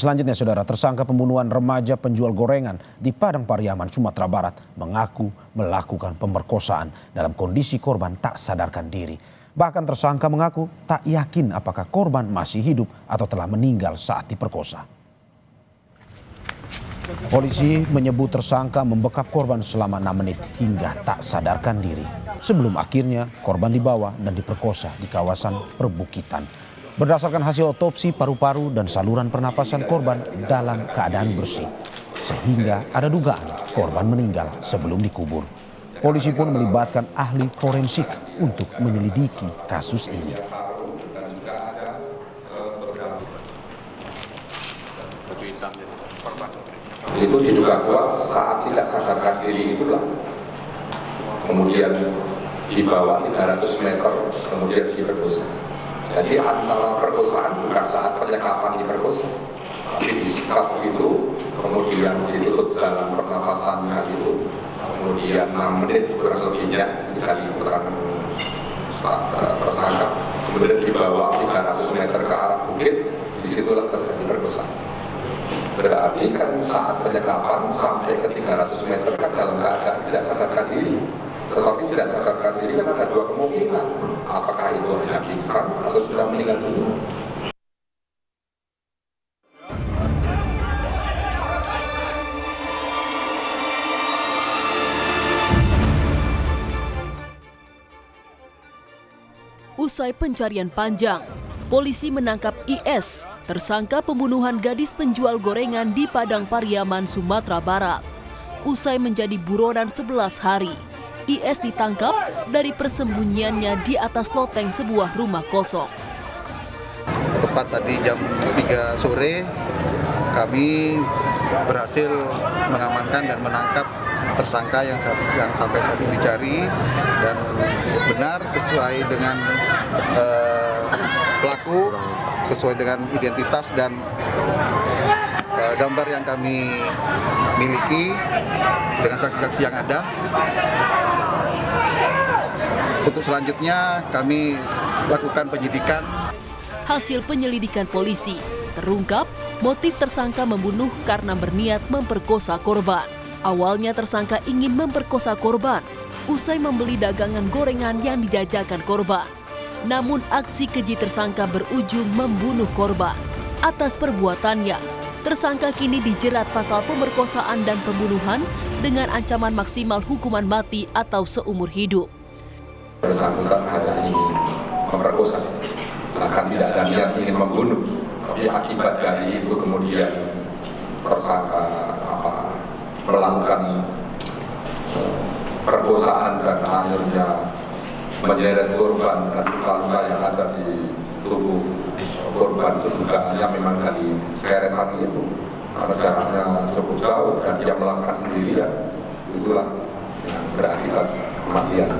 Selanjutnya, saudara, tersangka pembunuhan remaja penjual gorengan di Padang Pariaman, Sumatera Barat mengaku melakukan pemerkosaan dalam kondisi korban tak sadarkan diri. Bahkan tersangka mengaku tak yakin apakah korban masih hidup atau telah meninggal saat diperkosa. Polisi menyebut tersangka membekap korban selama 6 menit hingga tak sadarkan diri. Sebelum akhirnya korban dibawa dan diperkosa di kawasan perbukitan. Berdasarkan hasil otopsi, paru-paru dan saluran pernapasan korban dalam keadaan bersih. Sehingga ada dugaan korban meninggal sebelum dikubur. Polisi pun melibatkan ahli forensik untuk menyelidiki kasus ini. Itu diduga kuat saat tidak sadarkan diri itulah. Kemudian dibawa 300 meter, kemudian diperkosa. Jadi antara perkosaan bukan saat penyekapan diperkosa, tapi disikap itu, kemudian ditutup jalan pernapasannya itu, kemudian 6 menit kurang lebihnya dari keterangan tersangka, kemudian dibawa 300 meter ke arah bukit, disitulah terjadi perkosaan. Berarti kan saat penyekapan sampai ke 300 meter kan dalam keadaan tidak sadarkan diri. Tetapi tidak sadarkan diri kan ada dua kemungkinan. Apakah itu hanya pingsan atau sudah meninggal dunia. Usai pencarian panjang, polisi menangkap IS, tersangka pembunuhan gadis penjual gorengan di Padang Pariaman, Sumatera Barat. Usai menjadi buronan 11 hari, IS ditangkap dari persembunyiannya di atas loteng sebuah rumah kosong. Tepat tadi jam 3 sore, kami berhasil mengamankan dan menangkap tersangka yang sampai saat ini dicari, dan benar sesuai dengan pelaku, sesuai dengan identitas dan gambar yang kami miliki dengan saksi-saksi yang ada. Untuk selanjutnya kami lakukan penyidikan. Hasil penyelidikan polisi terungkap motif tersangka membunuh karena berniat memperkosa korban. Awalnya tersangka ingin memperkosa korban usai membeli dagangan gorengan yang dijajakan korban. Namun aksi keji tersangka berujung membunuh korban. Atas perbuatannya, tersangka kini dijerat pasal pemerkosaan dan pembunuhan dengan ancaman maksimal hukuman mati atau seumur hidup. Bersangkutan hanya ingin memperkosa, bahkan tidak ada niat ingin membunuh. Tapi akibat dari itu kemudian tersangka melakukan perkosaan dan akhirnya menyeret korban, dan luka-luka yang ada di tubuh korban itu dugaannya memang dari seretan itu, karena jaraknya cukup jauh dan dia melakukan sendirian. Itulah yang berakibat kematian.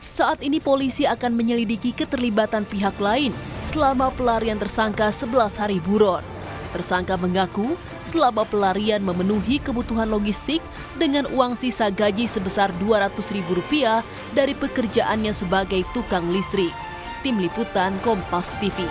Saat ini polisi akan menyelidiki keterlibatan pihak lain selama pelarian tersangka 11 hari buron. Tersangka mengaku selama pelarian memenuhi kebutuhan logistik dengan uang sisa gaji sebesar Rp200.000 dari pekerjaannya sebagai tukang listrik. Tim Liputan Kompas TV.